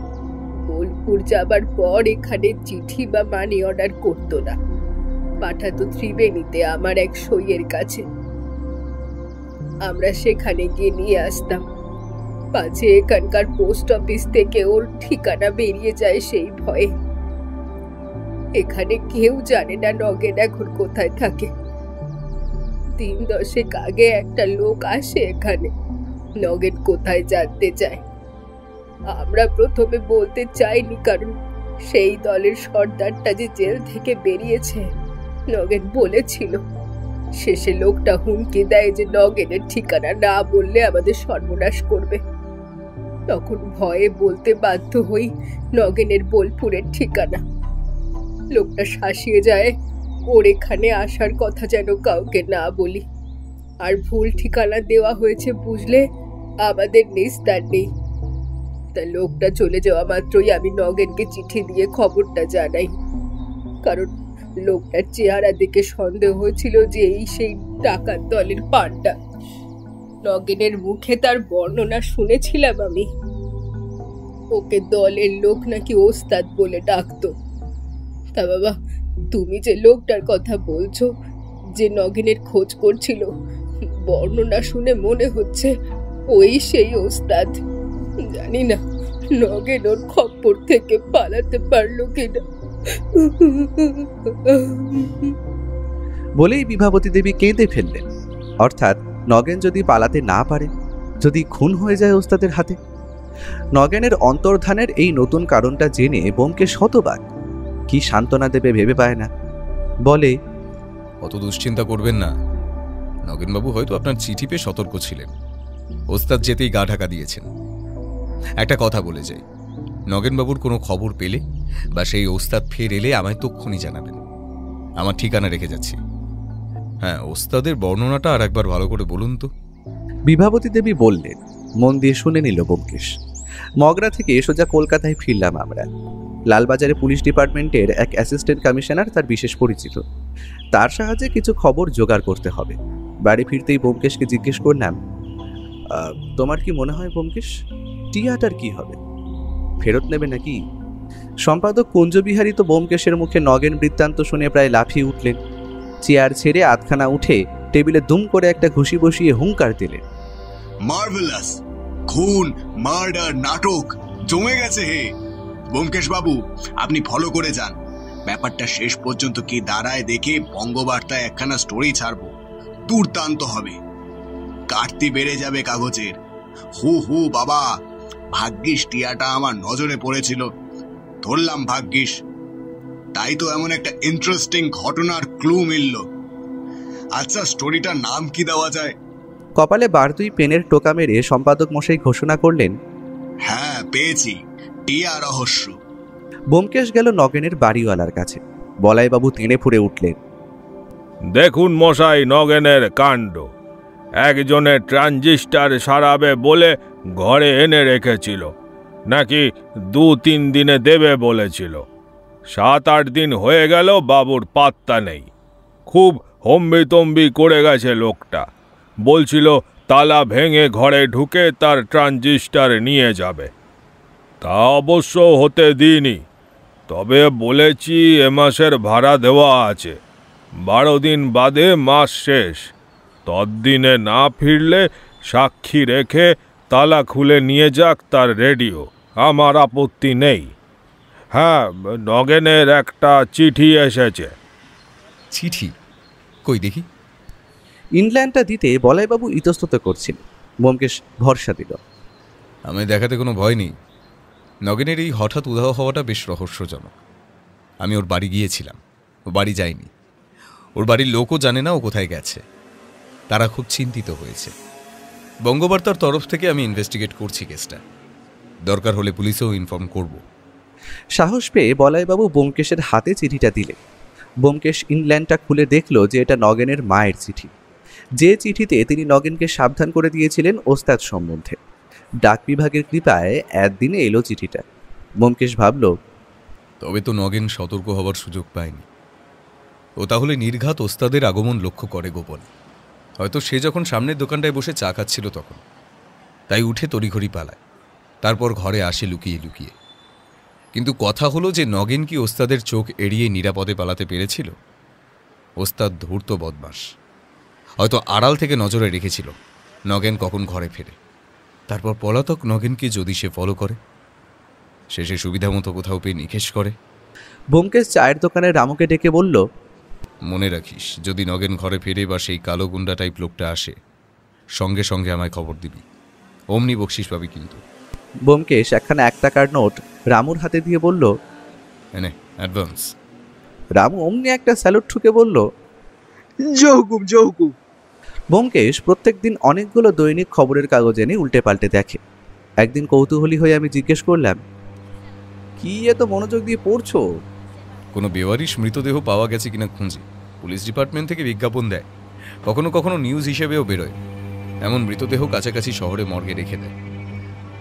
বোলপুর যাবার পর এখানে চিঠি বা মানি অর্ডার করতো না, পাঠাতো ত্রিবেণীতে আমার এক সইয়ের কাছে। আমরা সেখানে গিয়ে নিয়ে আসতাম, পাছে এখানকার পোস্ট অফিস থেকে ওর ঠিকানা বেরিয়ে যায় সেই ভয়ে। এখানে কেউ জানে না নগেন এখন কোথায় থাকে। 3 দশেক আগে একটা লোক আসে এখানে, নগেন কোথায় জানতে চায়। আমরা প্রথমে বলতে চাইনি, কারণ সেই দলের সর্দারটা যে জেল থেকে বেরিয়েছে নগেন বলেছিল। শেষে লোকটা হুমকি দেয় যে নগেনের ঠিকানা না বললে আমাদের সর্বনাশ করবে। তখন ভয়ে বলতে বাধ্য হই নগেনের বোলপুরের ঠিকানা। লোকটা শাসিয়ে যায় ওর এখানে আসার কথা যেন কাউকে না বলি, আর ভুল ঠিকানা দেওয়া হয়েছে বুঝলে আমাদের নিস্তার নেই। তা লোকটা চলে যাওয়া মাত্রই আমি নগেনকে চিঠি দিয়ে খবরটা জানাই, কারণ লোকটার চেহারা দেখে সন্দেহ হয়েছিল যে এই সেই ডাকাত দলের পান্ডা। নগেনের মুখে তার বর্ণনা শুনেছিলাম আমি। ওকে দলের লোক নাকি ওস্তাদ বলে ডাকতো। তা বাবা, তুমি যে লোকটার কথা বলছো যে নগেনের খোঁজ করছিল, বর্ণনা শুনে মনে হচ্ছে ওই সেই ওস্তাদ। জানি না নগেন ওর খপ্পর থেকে পালাতে পারলো কিনা। বলেই বিভাবতী দেবী কেঁদে ফেললেন। অর্থাৎ নগেন যদি পালাতে না পারে, যদি খুন হয়ে যায় ওস্তাদের হাতে। নগেনের অন্তর্ধানের এই নতুন কারণটা জেনে ব্যোমকেশ শতবাক। কি সান্ত্বনা দেবে ভেবে পায় না। বলে, অত দুশ্চিন্তা করবেন না। নগেনবাবু হয়তো আপনার চিঠি পেয়ে সতর্ক ছিলেন, ওস্তাদ যেতেই গা ঢাকা দিয়েছেন। একটা কথা বলে যাই, নগেনবাবুর কোনো খবর পেলে বা সেই ওস্তাদ ফের এলে আমায় তক্ষুনি জানাবেন। আমার ঠিকানা রেখে যাচ্ছি। হ্যাঁ, ওস্তাদের বর্ণনাটা আর একবার ভালো করে বলুন তো। বিভাবতী দেবী বললেন। মন দিয়ে শুনে নিল ব্যোমকেশ। মগরা থেকে সোজা কলকাতায় ফিরলাম আমরা। লালবাজারে পুলিশ ডিপার্টমেন্টের এক অ্যাসিস্ট্যান্ট কমিশনার তার বিশেষ পরিচিত। তার সাহায্যে কিছু খবর জোগাড় করতে হবে। বাড়ি ফিরতেই ব্যোমকেশকে জিজ্ঞেস করলাম, তোমার কি মনে হয় ব্যোমকেশ, টিয়াটার কি হবে? ফেরত নেবে নাকি? সম্পাদক কুঞ্জবিহারী তো ব্যোমকেশের মুখে নগেন বৃত্তান্ত শুনে প্রায় লাফিয়ে উঠলেন। চেয়ার ছেড়ে আধখানা উঠে টেবিলে দুম করে একটা ঘুষি বসিয়ে হুঙ্কার দিলেন, মার্ভেলাস! খুন, মার্ডার, নাটক জমে গেছে হে। ব্যোমকেশ বাবু, আপনি ফলো করে যান। ব্যাপারটা শেষ পর্যন্ত কি দাঁড়ায় দেখে বঙ্গবার্তায় একখানা স্টোরি ছাড়বো। দুর্দান্ত হবে, কাটতি বেড়ে যাবে কাগজের। হু হু বাবা, ভাগ্যিস টিয়াটা আমার নজরে পড়েছিল। ধরলাম ভাগ্যিস, তাই তো এমন একটা ইন্টারেস্টিং ঘটনার ক্লু মিলল। আচ্ছা, স্টোরিটার নাম কি দেওয়া যায়? কপালে বার দুই পেনের টোকা মেরে সম্পাদক মশাই ঘোষণা করলেন, হ্যাঁ পেয়েছি, টিয়া রহস্য। ব্যোমকেশ গেল নগেনের বাড়িওয়ালার কাছে। বলাইবাবু তেড়ে ফুঁড়ে উঠলেন, দেখুন মশাই নগেনের কাণ্ড। একজনের ট্রানজিস্টার সারাবে বলে ঘরে এনে রেখেছিল, নাকি 2-3 দিনে দেবে বলেছিল। 7-8 দিন হয়ে গেল, বাবুর পাত্তা নেই। খুব হম্বিতম্বি করে গেছে লোকটা। বলছিল তালা ভেঙে ঘরে ঢুকে তার ট্রানজিস্টার নিয়ে যাবে। তা অবশ্য হতে দিইনি, তবে বলেছি এ মাসের ভাড়া দেওয়া আছে, 12 দিন বাদে মাস শেষ। ততদিনে না ফিরলে সাক্ষী রেখে তালা খুলে নিয়ে যাক তার রেডিও, আমার আপত্তি নেই। হ্যাঁ, নগেনের একটা চিঠি এসেছে। চিঠি কই দেখি। ইংল্যান্ডটা দিতে বলাইবাবু ইতস্তত করছিল। ব্যোমকেশ ভরসা দিল, আমি দেখাতে কোনো ভয় নেই। নগেনের এই হঠাৎ উধাও হওয়াটা বেশ রহস্যজনক। আমি ওর বাড়ি গিয়েছিলাম, ও বাড়ি যায়নি। ওর বাড়ির লোকও জানে না ও কোথায় গেছে। তারা খুব চিন্তিত হয়েছে। বঙ্গবার্তার তরফ থেকে আমি ইনভেস্টিগেট করছি কেসটা। দরকার হলে পুলিশেও ইনফর্ম করব। সাহস পেয়ে বলাইবাবু ব্যোমকেশের হাতে চিঠিটা দিলেন। ব্যোমকেশ ইংল্যান্ডটা খুলে দেখল যে এটা নগেনের মায়ের চিঠি, যে চিঠিতে তিনি নগেনকে সাবধান করে দিয়েছিলেন ওস্তাদ সম্বন্ধে। ডাক বিভাগের কৃপায় একদিনে এলো চিঠিটা। ব্যোমকেশ ভাবল, তবে তো নগেন সতর্ক হবার সুযোগ পায়নি। ও তাহলে নির্ঘাত ওস্তাদের আগমন লক্ষ্য করে গোপন। হয়তো সে যখন সামনের দোকানটায় বসে চা খাচ্ছিল তখন, তাই উঠে তড়িঘড়ি পালায়। তারপর ঘরে আসে লুকিয়ে লুকিয়ে। কিন্তু কথা হলো যে নগেন কি ওস্তাদের চোখ এড়িয়ে নিরাপদে পালাতে পেরেছিল? ওস্তাদ ধূর্ত বদমাস, হয়তো আড়াল থেকে নজরে রেখেছিল নগেন কখন ঘরে ফেরে। তারপর পলাতক নগেনকে যদি সে ফলো করে, শেষে সুবিধা মতো কোথাও পেয়ে নিখেশ করে। ব্যোমকেশ চায়ের দোকানে রামুকে ডেকে বলল, মনে রাখিস, যদি নগেন ঘরে ফেরে বা সেই কালো গুন্ডা টাইপ লোকটা আসে, সঙ্গে সঙ্গে আমায় খবর দিবি। অমনি বকশিস পাবি কিন্তু। ব্যোমকেশ একখানা 1 টাকার নোট রামুর হাতে দিয়ে বলল, এনে অ্যাডভান্স। রামু অমনি একটা স্যালুট ঠুকে বলল, জহুকুম জহুকুম। ব্যোমকেশ প্রত্যেকদিন অনেকগুলো দৈনিক খবরের কাগজ এনে উল্টে পাল্টে দেখে। একদিন কৌতূহলী হয়ে আমি জিজ্ঞেস করলাম, কি এত মনোযোগ দিয়ে পড়ছো? কোনো বেওয়ারিশ মৃতদেহ পাওয়া গেছে কিনা খুঁজি। পুলিশ ডিপার্টমেন্ট থেকে বিজ্ঞাপন দেয়, কখনো কখনো নিউজ হিসেবেও বেরোয়। এমন মৃতদেহ কাছাকাছি শহরে মর্গে রেখে দেয়।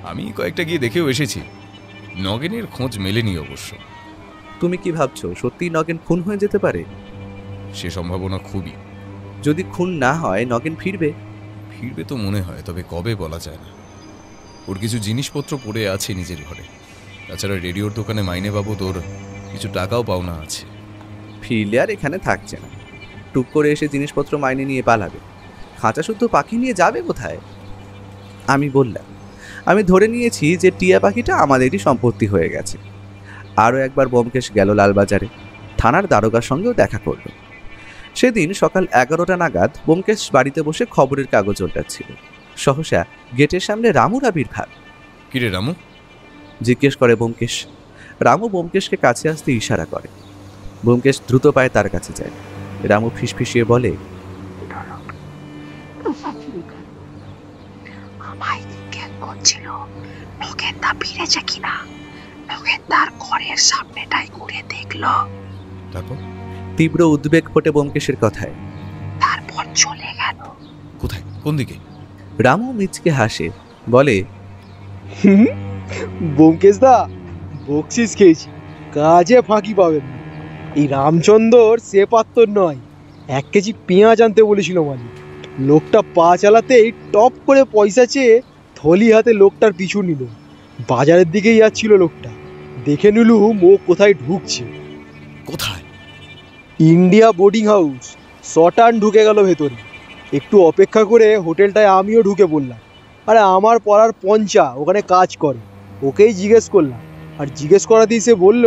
আমি কয়েকটা গিয়ে দেখেও এসেছি, নগেনের খোঁজ মেলেনি অবশ্য। তুমি কি ভাবছো সত্যিই নগেন খুন হয়ে যেতে পারে? সে সম্ভাবনা খুবই। যদি খুন না হয় নগেন ফিরবে। ফিরবে তো মনে হয়, তবে কবে বলা যায় না। ওর কিছু জিনিসপত্র পড়ে আছে নিজের ঘরে, তাছাড়া রেডিওর দোকানে মাইনে বাবদ ওর কিছু টাকাও পাওনা আছে। ফিরলে আর এখানে থাকছে না, টুক করে এসে জিনিসপত্র মাইনে নিয়ে পালাবে। খাঁচা শুদ্ধ পাখি নিয়ে যাবে কোথায়? আমি বললাম, আমি ধরে নিয়েছি যে টিয়া পাখিটা আমাদেরই সম্পত্তি হয়ে গেছে। আরও একবার ব্যোমকেশ গেল লালবাজারে, থানার দারোগার সঙ্গেও দেখা করল। সেদিন সকাল 11টা নাগাদ ব্যোমকেশ বাড়িতে বসে খবরের কাগজ ওল্টাচ্ছিল। সহসা গেটের সামনে রামুর আবির্ভাব। কিরে রামু? জিজ্ঞেস করে ব্যোমকেশ। রামু ব্যোমকেশকে কাছে আসতে ইশারা করে। ব্যোমকেশ দ্রুত পায়ে তার কাছে যায়। রামু ফিসফিসিয়ে বলে, আমায় জিজ্ঞেস করছিল নগেনদা ফিরেছে কিনা। নগেনদার ঘরের সামনেটাই ঘুরে দেখলো, তারপর? তীব্র উদ্বেগ ফোটে ব্যোমকেশের কথায়। তারপর চলে গেল। কোথায়, কোন দিকে? রামু মিচকে হাসে, বলে, ব্যোমকেশ দা, বকশিস খেয়েছি, কাজে ফাঁকি পাবেন না। এই রামচন্দ্র সে পাত্তর নয়। 1 কেজি পেঁয়াজ আনতে বলেছিল মালিক। লোকটা পা চালাতেই টপ করে পয়সা চেয়ে থলি হাতে লোকটার পিছু নিল। বাজারের দিকেই যাচ্ছিল লোকটা। দেখে নিলুম ও কোথায় ঢুকছে। কোথায়? India boarding house. শটান ঢুকে গেল ভেতরে। একটু অপেক্ষা করে হোটেলটায় আমিও ঢুকে পড়লাম। আরে আমার পড়ার পঞ্চা ওখানে কাজ করে, ওকেই জিজ্ঞেস করলাম। আর জিজ্ঞেস করাতেই সে বলল,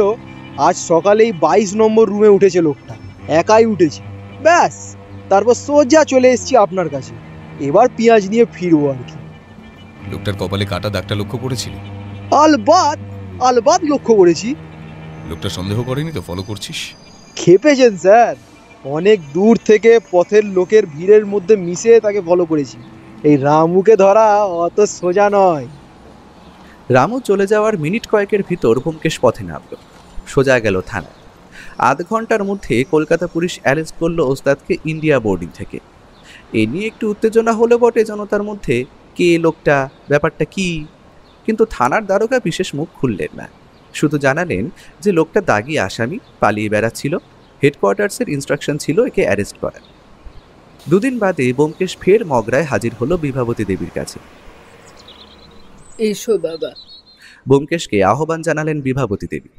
আজ সকালেই 22 নম্বর রুমে উঠেছে লোকটা, একাই উঠেছে। ব্যাস, তারপর সোজা চলে এসেছি আপনার কাছে। এবার পেঁয়াজ নিয়ে ফিরবো আর কি। লোকটার কপালে কাটা দাগটা লক্ষ্য করেছিল? আলবাত আলবাত লক্ষ্য করেছি। লোকটা সন্দেহ করেনি তো? ফলো করছিস? খেপেছেন স্যার। অনেক দূর থেকে পথের লোকের ভিড়ের মধ্যে মিশে তাকে ফলো করেছি। এই রামুকে ধরা অত সোজা নয়। রামু চলে যাওয়ার মিনিট কয়েকের ভিতর ব্যোমকেশ পথে নামল, সোজা গেল থানায়। আধ ঘন্টার মধ্যে কলকাতা পুলিশ অ্যারেস্ট করলো ওস্তাদকে ইন্ডিয়া বোর্ডিং থেকে। এ নিয়ে একটু উত্তেজনা হলো বটে জনতার মধ্যে, কে লোকটা, ব্যাপারটা কি। কিন্তু থানার দারোগা বিশেষ মুখ খুললেন না, শুধু জানালেন যে লোকটা দাগি আসামি, পালিয়ে বেড়াচ্ছিল। হেডকোয়ার্টার্সের ইনস্ট্রাকশন ছিল একে অ্যারেস্ট করার। 2 দিন বাদে ব্যোমকেশ ফের মগরায় হাজির হলো বিভাবতী দেবীর কাছে। এসো বাবা। ব্যোমকেশকে আহ্বান জানালেন বিভাবতী দেবী।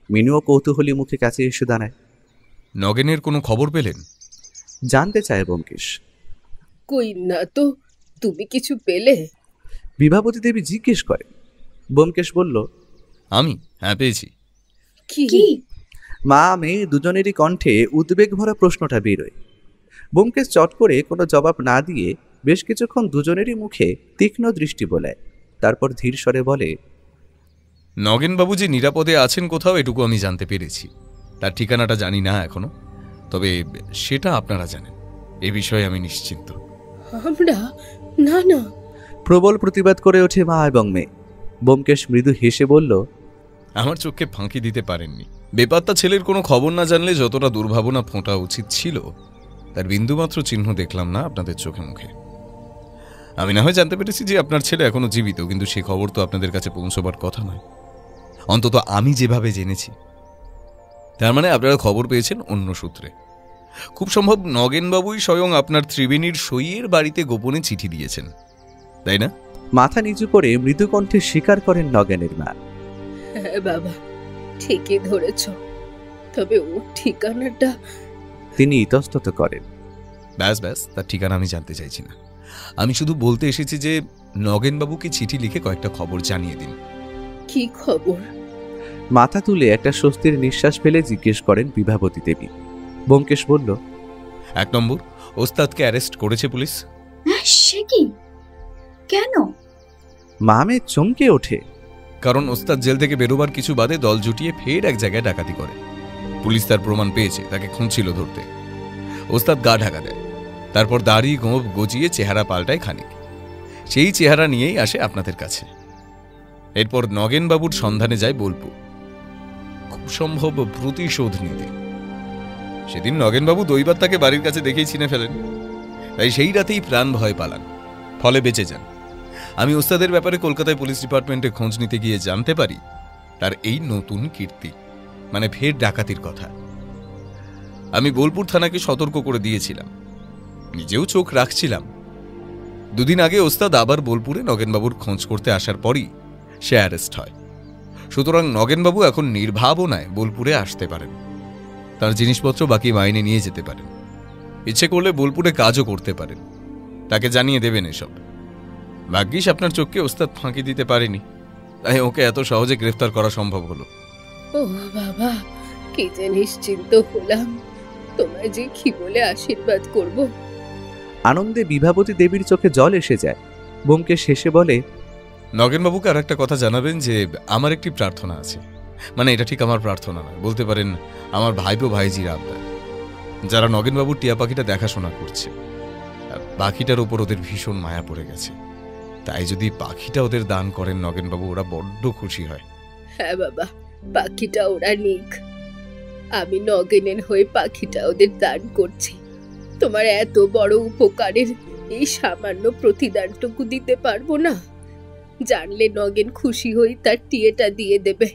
মিনুও কৌতূহলী মুখে কাছে এসে দাঁড়ায়। নগেনের কোনো খবর পেলেন? জানতে চায় ব্যোমকেশ। কই না তো, তুমি কিছু পেলে? বিভাবতী দেবী জিজ্ঞেস করে। ব্যোমকেশ বলল, আমি হ্যাঁ পেয়েছি। কি? মা মেয়ে দুজনেরই কণ্ঠে উদ্বেগ ভরা প্রশ্নটা বেরোয়। ব্যোমকেশ চট করে কোনো জবাব না দিয়ে বেশ কিছুক্ষণ দুজনেরই মুখে তীক্ষ্ণ দৃষ্টি বোলায়। তারপর ধীর স্বরে বলে, নগেনবাবু যে নিরাপদে আছেন কোথাও, এটুকু আমি জানতে পেরেছি। তার ঠিকানাটা জানি না এখনো, তবে সেটা আপনারা জানেন। এ বিষয়ে আমি নিশ্চিন্ত। আমরা? না না। প্রবল প্রতিবাদ করে ওঠে মা এবং মেয়ে। ব্যোমকেশ মৃদু হেসে বলল, আমার চোখে ফাঁকি দিতে পারেননি। বেপাত্তা ছেলের কোনো খবর না জানলে যতটা দুর্ভাবনা ফোঁটা উচিত ছিল, তার বিন্দুমাত্র চিহ্ন দেখলাম না আপনাদের চোখে মুখে। আমি না হয় জানতে পেরেছি যে আপনার ছেলে এখনো জীবিত, কিন্তু সে খবর তো আপনাদের কাছে পৌঁছবার কথা নয়, অন্তত আমি যেভাবে জেনেছি। তার মানে আপনারা খবর পেয়েছেন অন্য সূত্রে। খুব সম্ভব নগেনবাবুই স্বয়ং আপনার ত্রিবেণীর সইয়ের বাড়িতে গোপনে চিঠি দিয়েছেন, তাই না? মাথা নিচু করে মৃদু কণ্ঠে স্বীকার করেন নগেনের মা। হ্যাঁ বাবা, ঠিকই ধরেছ, তবে ওর ঠিকানাটা। তিনি ইতস্তত করেন। ব্যাস ব্যাস, তার ঠিকানা আমি জানতে চাইছি না। আমি শুধু বলতে এসেছি যে নগেনবাবুকে চিঠি লিখে কয়েকটা খবর জানিয়ে দিন। কি খবর? মাথা তুলে একটা স্বস্তির নিঃশ্বাস ফেলে জিজ্ঞেস করেন বিভাবতী দেবী। ব্যোমকেশ বলল, 1 নম্বর, ওস্তাদকে অ্যারেস্ট করেছে পুলিশ। সে কি? কেন? মাহমেদ চমকে ওঠে। কারণ ওস্তাদ জেল থেকে বেরোবার কিছু বাদে দল জুটিয়ে ফের এক জায়গায় ডাকাতি করে। পুলিশ তার প্রমাণ পেয়েছে, তাকে খুঁজছিল ধরতে। ওস্তাদ গা ঢাকা দেয়, তারপর দাড়ি গোঁফ গজিয়ে চেহারা পাল্টায় খানিক। সেই চেহারা নিয়েই আসে আপনাদের কাছে। এরপর নগেনবাবুর সন্ধানে যায় বোলপুর, খুব সম্ভব প্রতিশোধ নিতে। সেদিন নগেনবাবু দৈবাত তাকে বাড়ির কাছে দেখেই চিনে ফেলেন, তাই সেই রাতেই প্রাণ ভয় পালান, ফলে বেঁচে যান। আমি ওস্তাদের ব্যাপারে কলকাতায় পুলিশ ডিপার্টমেন্টে খোঁজ নিতে গিয়ে জানতে পারি তার এই নতুন কীর্তি, মানে ফের ডাকাতির কথা। আমি বোলপুর থানাকে সতর্ক করে দিয়েছিলাম, নিজেও চোখ রাখছিলাম। দুদিন আগে ওস্তাদ আবার বোলপুরে নগেনবাবুর খোঁজ করতে আসার পরই সে অ্যারেস্ট হয়। সুতরাং নগেনবাবু এখন নির্ভাবনায় বোলপুরে আসতে পারেন, তার জিনিসপত্র বাকি মাইনে নিয়ে যেতে পারেন, ইচ্ছে করলে বোলপুরে কাজও করতে পারেন। তাকে জানিয়ে দেবেন এসব। ভাগ্যিস আপনার চোখকে ওস্তাদ ফাঁকি দিতে পারেনি, তাই ওকে এত সহজে গ্রেফতার করা সম্ভব হলো। ও বাবা, কি যে নিশ্চিন্ত হলাম। তোমায় যে কি বলে আশীর্বাদ করব। আনন্দে বিভাবতী দেবীর চোখে জল এসে যায়। ব্যোমকেশ শেষে বলে, নগেনবাবুকে আর একটা কথা জানাবেন যে আমার একটি প্রার্থনা আছে। মানে এটা ঠিক আমার প্রার্থনা নয়, বলতে পারেন আমার ভাইপো ভাইজির আবদার, যারা নগেনবাবুর টিয়া পাখিটা দেখাশোনা করছে। পাখিটার ওপর ওদের ভীষণ মায়া পড়ে গেছে, তাই যদি পাখিটা ওদের দান করেন নগেনবাবু, ওরা বড্ড খুশি হয়। হ্যাঁ বাবা, পাখিটা ওরা নিক। আমি নগেনের হয়ে পাখিটা ওদের দান করছি। তোমার এত বড় উপকারের এই সামান্য প্রতিদানটুকু দিতে পারবো না। জানলে নগেন খুশি হয়ে তার টিয়েটা দিয়ে দেবে।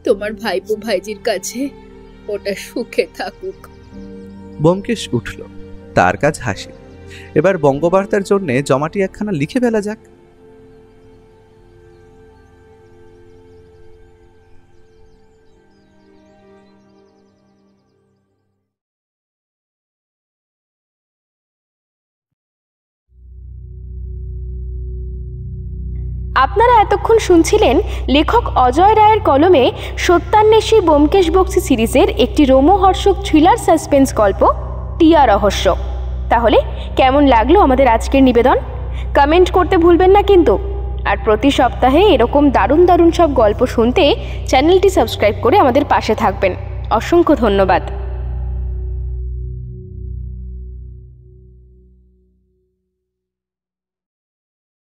তোমার ভাইপো ভাইজির কাছে ওটা সুখে থাকুক। ব্যোমকেশ উঠল, তার কাজ হাসি। এবার বঙ্গবার্তার জন্য জমাটি একখানা লিখে ফেলা যাক। আপনারা এতক্ষণ শুনছিলেন লেখক অজয় রায়ের কলমে সত্যান্বেষী ব্যোমকেশ বক্সী সিরিজের একটি রোমহর্ষক থ্রিলার সাসপেন্স গল্প টিয়া রহস্য। তাহলে কেমন লাগলো আমাদের আজকের নিবেদন? কমেন্ট করতে ভুলবেন না কিন্তু। আর প্রতি সপ্তাহে এরকম দারুণ দারুণ সব গল্প শুনতে চ্যানেলটি সাবস্ক্রাইব করে আমাদের পাশে থাকবেন। অসংখ্য ধন্যবাদ।